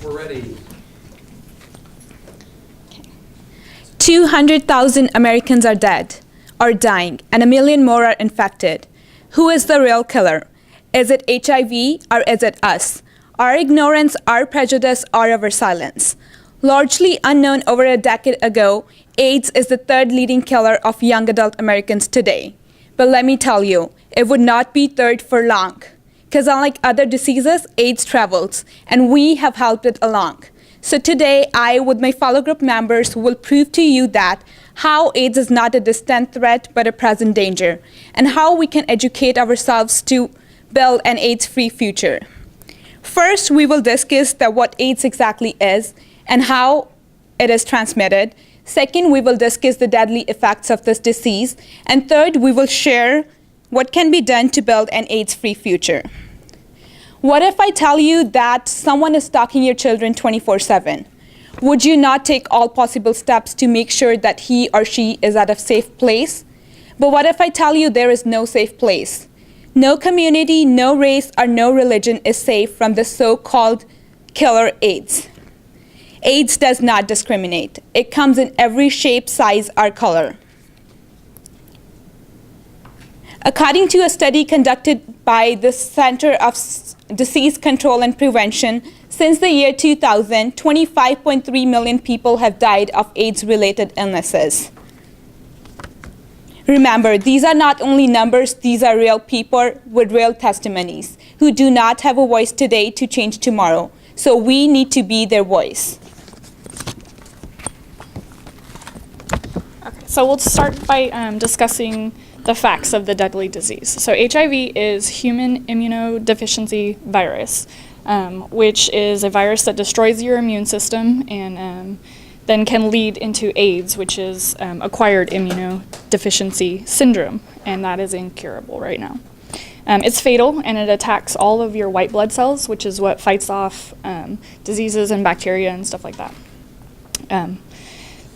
We're ready. 200,000 Americans are dead or dying, and 1 million more are infected. Who is the real killer? Is it HIV or is it us? Our ignorance, our prejudice, or our silence? Largely unknown over a decade ago, AIDS is the third leading killer of young adult Americans today. But let me tell you, it would not be third for long. Because unlike other diseases, AIDS travels, and we have helped it along. So today, I, with my fellow group members, will prove to you that how AIDS is not a distant threat, but a present danger, and how we can educate ourselves to build an AIDS-free future. First, we will discuss what AIDS exactly is and how it is transmitted. Second, we will discuss the deadly effects of this disease. And third, we will share what can be done to build an AIDS-free future. What if I tell you that someone is stalking your children 24/7? Would you not take all possible steps to make sure that he or she is at a safe place? But what if I tell you there is no safe place? No community, no race, or no religion is safe from the so-called killer AIDS. AIDS does not discriminate. It comes in every shape, size, or color. According to a study conducted by the Center of Disease Control and Prevention, since the year 2000, 25.3 million people have died of AIDS-related illnesses. Remember, these are not only numbers, these are real people with real testimonies who do not have a voice today to change tomorrow. So we need to be their voice. Okay, so we'll start by discussing the facts of the deadly disease. So HIV is human immunodeficiency virus, which is a virus that destroys your immune system and then can lead into AIDS, which is acquired immunodeficiency syndrome, and that is incurable right now. It's fatal, and it attacks all of your white blood cells, which is what fights off diseases and bacteria and stuff like that.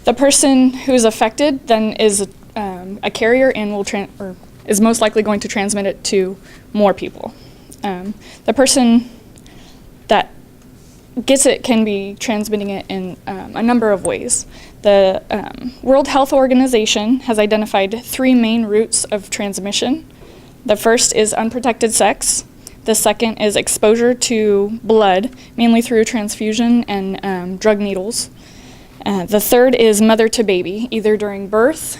The person who is affected then is a carrier and or is most likely going to transmit it to more people. The person that gets it can be transmitting it in a number of ways. The World Health Organization has identified 3 main routes of transmission. The first is unprotected sex. The second is exposure to blood, mainly through transfusion and drug needles. The third is mother to baby, either during birth,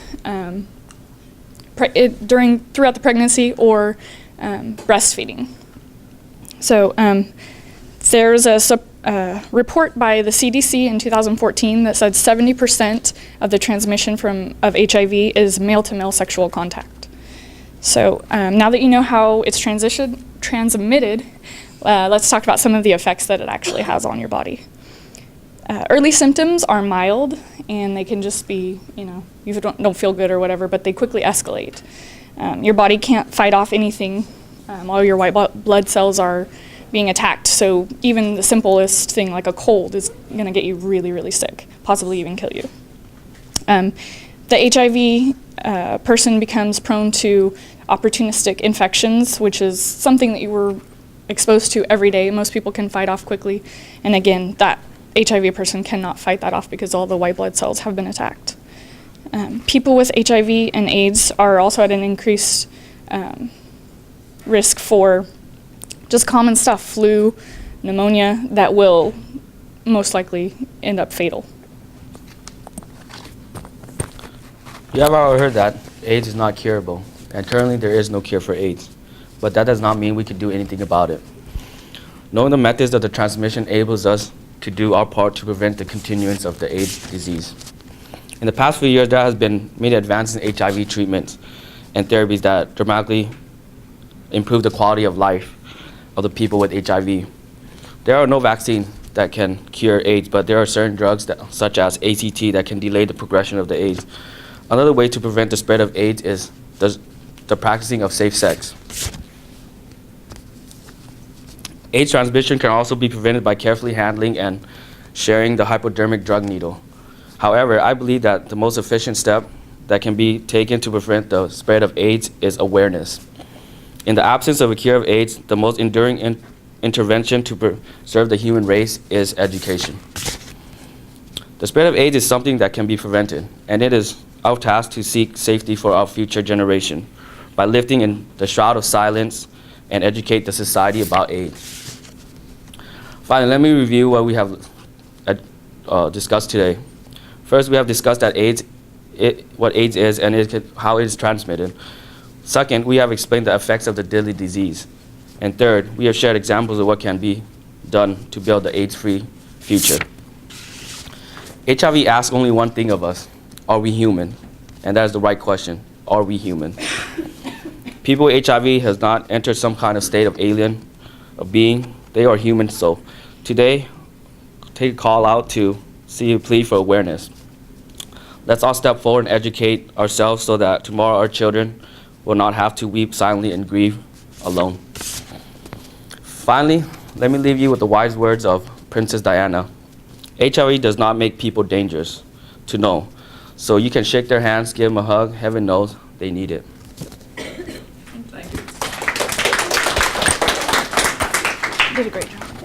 throughout the pregnancy, or breastfeeding. So there's a report by the CDC in 2014 that said 70% of the transmission of HIV is male-to-male sexual contact. So now that you know how it's transmitted, let's talk about some of the effects that it actually has on your body. Early symptoms are mild, and they can just be, you don't feel good or whatever, but they quickly escalate. Your body can't fight off anything while your white blood cells are being attacked, so even the simplest thing like a cold is going to get you really, really sick, possibly even kill you. The HIV person becomes prone to opportunistic infections, which is something that you were exposed to every day. Most people can fight off quickly, and again, that HIV person cannot fight that off because all the white blood cells have been attacked. People with HIV and AIDS are also at an increased risk for just common stuff, flu, pneumonia, that will most likely end up fatal. You have already heard that AIDS is not curable, and currently there is no cure for AIDS, but that does not mean we can do anything about it. Knowing the methods of the transmission enables us to do our part to prevent the continuance of the AIDS disease. In the past few years, there has been many advances in HIV treatments and therapies that dramatically improve the quality of life of the people with HIV. There are no vaccines that can cure AIDS, but there are certain drugs such as ACT that can delay the progression of the AIDS. Another way to prevent the spread of AIDS is the practicing of safe sex. AIDS transmission can also be prevented by carefully handling and sharing the hypodermic drug needle. However, I believe that the most efficient step that can be taken to prevent the spread of AIDS is awareness. In the absence of a cure of AIDS, the most enduring intervention to preserve the human race is education. The spread of AIDS is something that can be prevented, and it is our task to seek safety for our future generation by lifting in the shroud of silence and educate the society about AIDS. Finally, let me review what we have discussed today. First, we have discussed that what AIDS is and how it is transmitted. Second, we have explained the effects of the deadly disease. And third, we have shared examples of what can be done to build the AIDS-free future. HIV asks only one thing of us: are we human? And that is the right question: are we human? People with HIV has not entered some kind of state of alien of being. They are human. So today, take a call out to see a plea for awareness. Let's all step forward and educate ourselves so that tomorrow our children will not have to weep silently and grieve alone. Finally, let me leave you with the wise words of Princess Diana. HIV does not make people dangerous to know. So you can shake their hands, give them a hug. Heaven knows they need it. You did a great job.